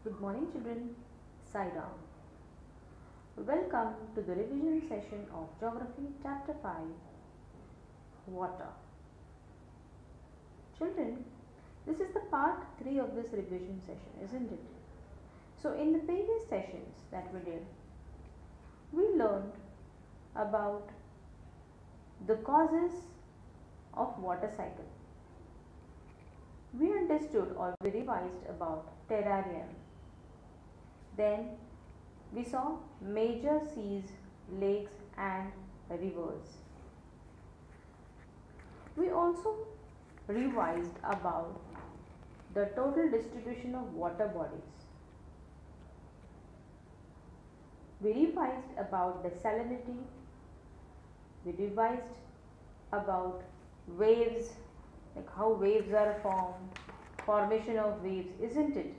Good morning children, Sai Ram. Welcome to the revision session of Geography Chapter 5, Water. Children, this is the part 3 of this revision session, isn't it? So in the previous sessions that we did, we learned about the causes of water cycle. We understood or we revised about terrarium. Then we saw major seas, lakes and rivers. We also revised about the total distribution of water bodies. We revised about desalinity. We revised about waves, like how waves are formed, formation of waves, isn't it?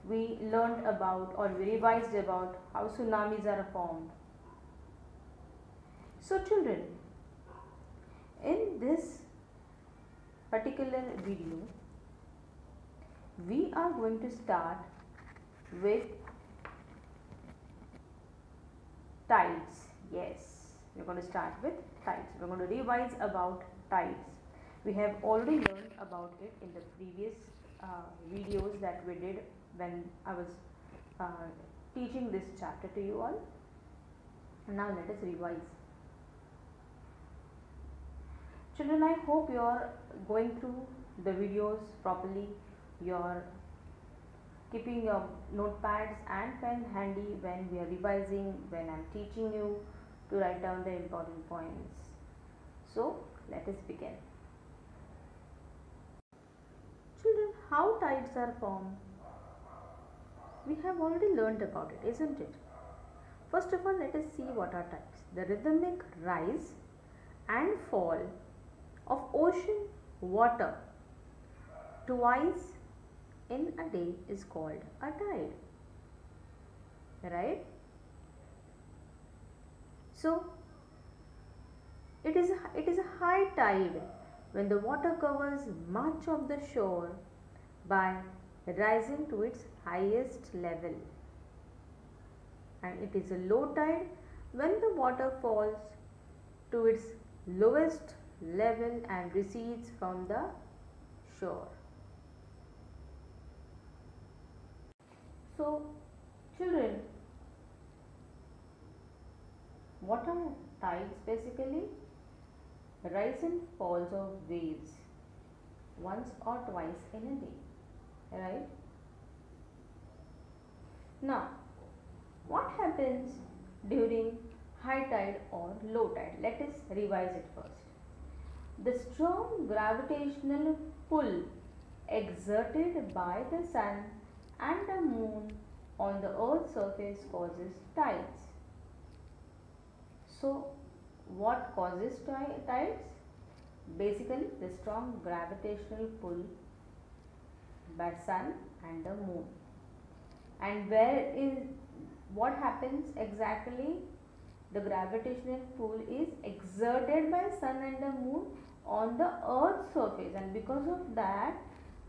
We learned about or we revised about how tsunamis are formed. So children, in this particular video, we are going to start with tides. Yes, we are going to start with tides. We are going to revise about tides. We have already learned about it in the previous videos that we did when I was teaching this chapter to you all. Now let us revise. Children, I hope you are going through the videos properly. You are keeping your notepads and pen handy when we are revising, when I am teaching you to write down the important points. So let us begin. Children, how tides are formed? We have already learned about it, isn't it? First of all, let us see what are tides. The rhythmic rise and fall of ocean water twice in a day is called a tide, right? So it is a high tide when the water covers much of the shore by rising to its highest level, and it is a low tide when the water falls to its lowest level and recedes from the shore. So children, what are tides basically? Rise and falls of waves once or twice in a day, right? Now, what happens during high tide or low tide? Let us revise it first. The strong gravitational pull exerted by the sun and the moon on the earth's surface causes tides. So, what causes tides? Basically, the strong gravitational pull by sun and the moon. And what happens exactly? The gravitational pull is exerted by sun and the moon on the earth's surface, and because of that,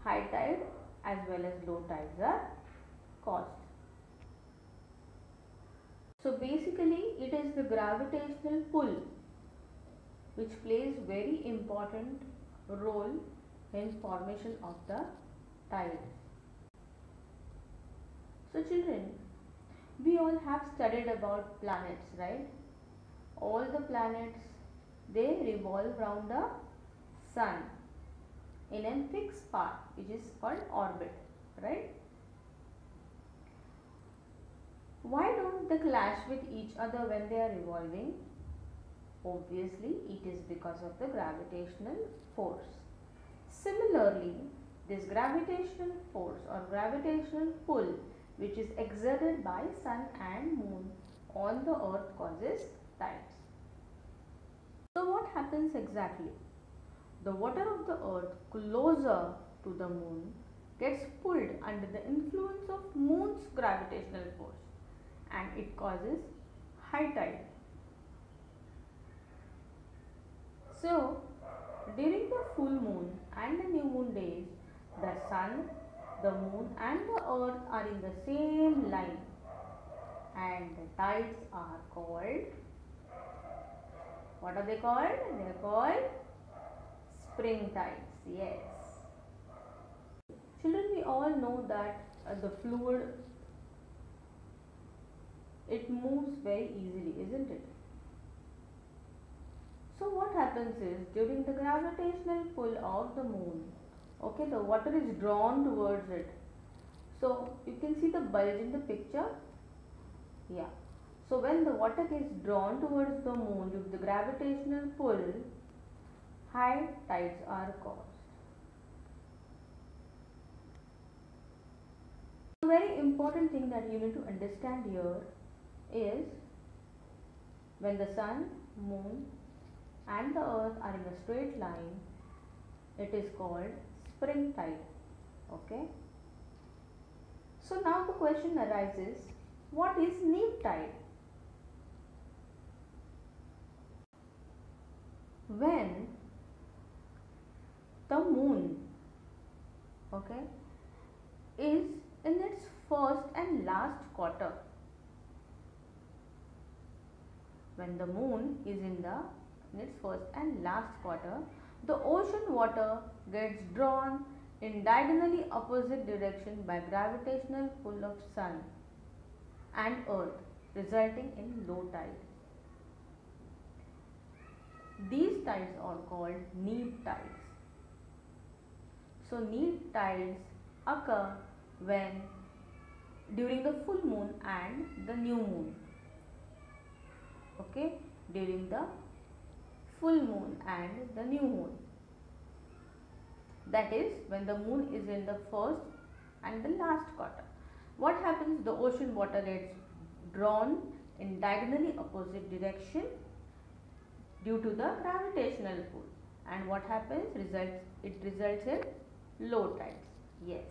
high tide as well as low tides are caused. So basically, it is the gravitational pull which plays very important role in formation of the tide. So children, we all have studied about planets, right? All the planets, they revolve around the sun in a fixed path which is called orbit, right? Why don't they clash with each other when they are revolving? Obviously, it is because of the gravitational force. Similarly, this gravitational force or gravitational pull which is exerted by sun and moon on the earth causes tides. So what happens exactly? The water of the earth closer to the moon gets pulled under the influence of moon's gravitational force, and it causes high tide. So during the full moon and the new moon days, the sun the moon and the earth are in the same line, and the tides are called, what are they called? They are called spring tides. Yes. Children, we all know that the fluid, it moves very easily, isn't it? So what happens is, during the gravitational pull of the moon, okay, the water is drawn towards it. So you can see the bulge in the picture. Yeah. So when the water gets drawn towards the moon due to the gravitational pull, high tides are caused. A very important thing that you need to understand here is, when the sun, moon and the earth are in a straight line, it is called spring tide. Okay. So now the question arises, what is neap tide? When the moon, okay, is in its first and last quarter. When the moon is in its first and last quarter, the ocean water gets drawn in diagonally opposite direction by gravitational pull of sun and earth, resulting in low tide. These tides are called neap tides. So neap tides occur when during the full moon and the new moon. Okay, during the full moon and the new moon. That is, when the moon is in the first and the last quarter. What happens? The ocean water gets drawn in diagonally opposite direction due to the gravitational pull. And what happens? It results in low tides. Yes.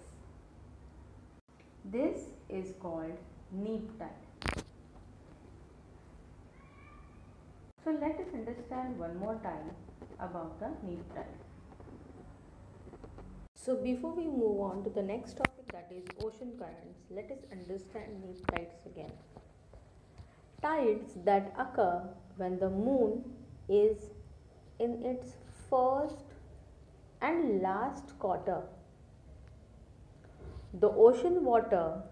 This is called neap tide. So let us understand one more time about the neap tide. So before we move on to the next topic, that is ocean currents, let us understand neap tides again. Tides that occur when the moon is in its first and last quarter. The ocean water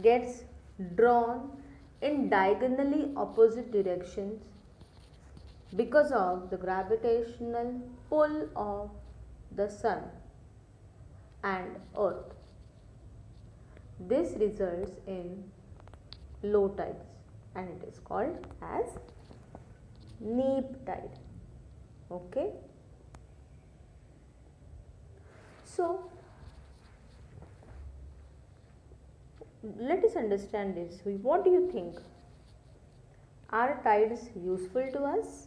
gets drawn in diagonally opposite directions because of the gravitational pull of the sun and earth. This results in low tides and it is called as neap tide. Okay. So let us understand this. What do you think? Are tides useful to us?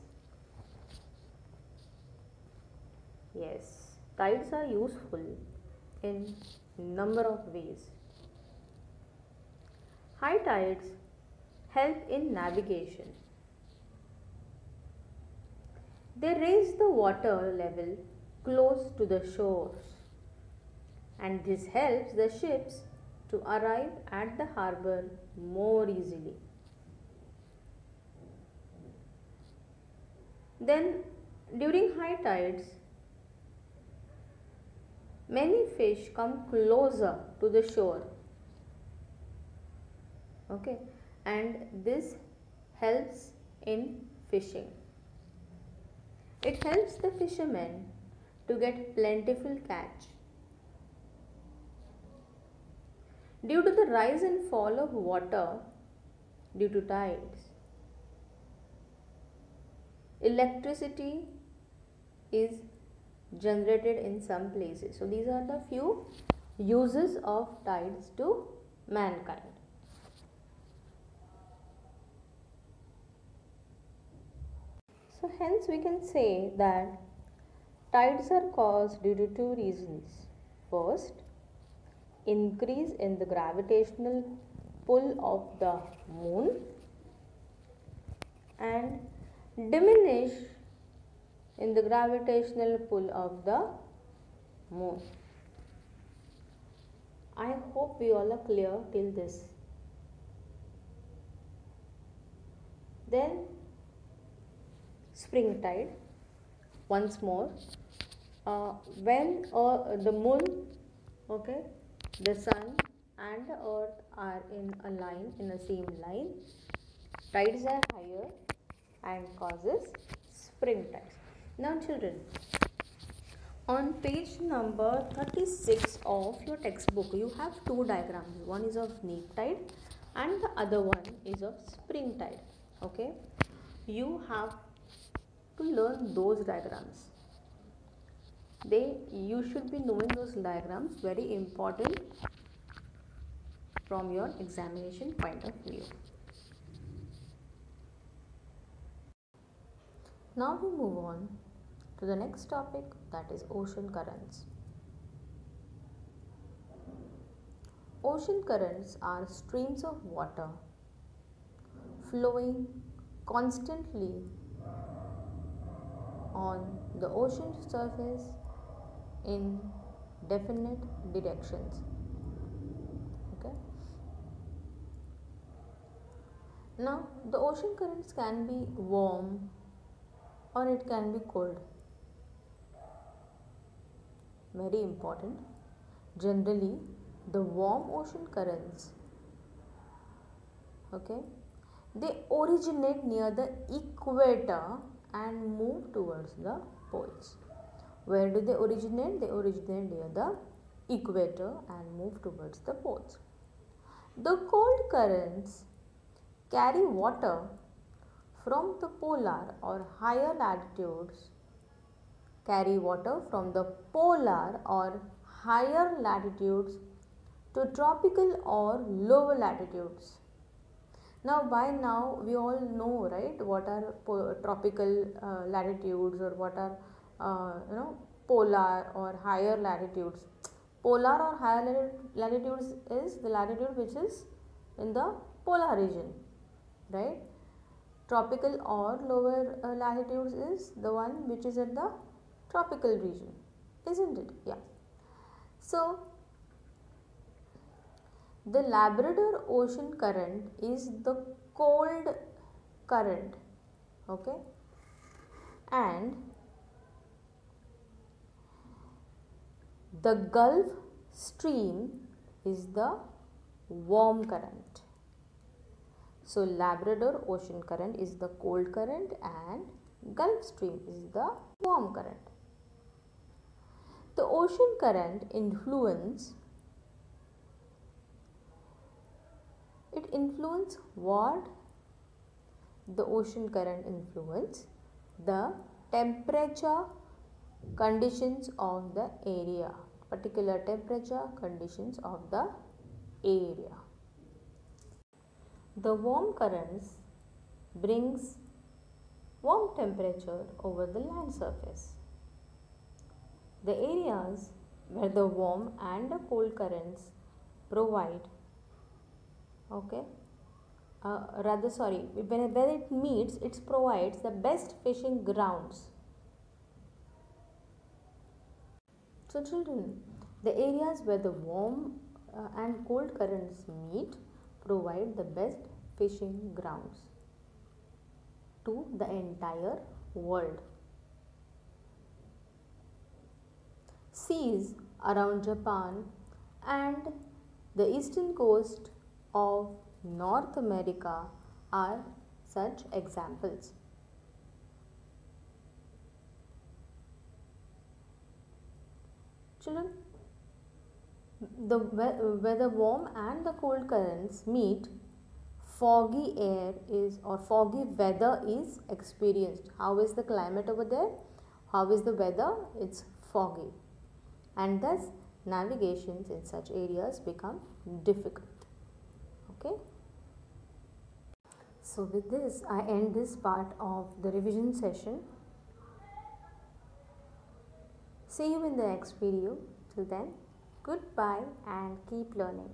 Yes, tides are useful in number of ways. High tides help in navigation. They raise the water level close to the shores, and this helps the ships to arrive at the harbor more easily. Then during high tides, many fish come closer to the shore. Okay, and this helps in fishing. It helps the fishermen to get plentiful catch. Due to the rise and fall of water due to tides, electricity is generated in some places. So these are the few uses of tides to mankind. So hence we can say that tides are caused due to two reasons. First, increase in the gravitational pull of the moon, and diminish in the gravitational pull of the moon. I hope we all are clear till this. Then springtide, once more, when the moon, okay, the sun and the earth are in a line, in the same line, tides are higher and causes spring tides. Now children, on page number 36 of your textbook, you have two diagrams. One is of neap tide and the other one is of spring tide. Okay, you have to learn those diagrams. You should be knowing those diagrams, very important from your examination point of view. Now we move on to the next topic, that is ocean currents. Ocean currents are streams of water flowing constantly on the ocean surface in definite directions. Okay. Now the ocean currents can be warm or it can be cold. Very important. Generally, the warm ocean currents, okay, they originate near the equator and move towards the poles. Where do they originate? They originate near the equator and move towards the poles. The cold currents carry water from the polar or higher latitudes, carry water from the polar or higher latitudes to tropical or lower latitudes. Now by now we all know, right, what are tropical latitudes or what are polar or higher latitudes. Polar or higher latitudes is the latitude which is in the polar region, right? Tropical or lower latitudes is the one which is at the tropical region, isn't it? Yeah. So the Labrador Ocean current is the cold current, okay, and the Gulf Stream is the warm current. So Labrador Ocean current is the cold current and Gulf Stream is the warm current. The ocean current influence what? The ocean current influence the temperature conditions of the area, particular temperature conditions of the area. The warm currents brings warm temperature over the land surface. The areas where the warm and the cold currents provide, okay, when it meets, it provides the best fishing grounds. So children, the areas where the warm and cold currents meet provide the best fishing grounds to the entire world. Seas around Japan and the eastern coast of North America are such examples. Children, where the warm and the cold currents meet, foggy air is or foggy weather is experienced. How is the climate over there? How is the weather? It's foggy, and thus navigations in such areas become difficult. Okay. So with this, I end this part of the revision session. See you in the next video. Till then, goodbye and keep learning.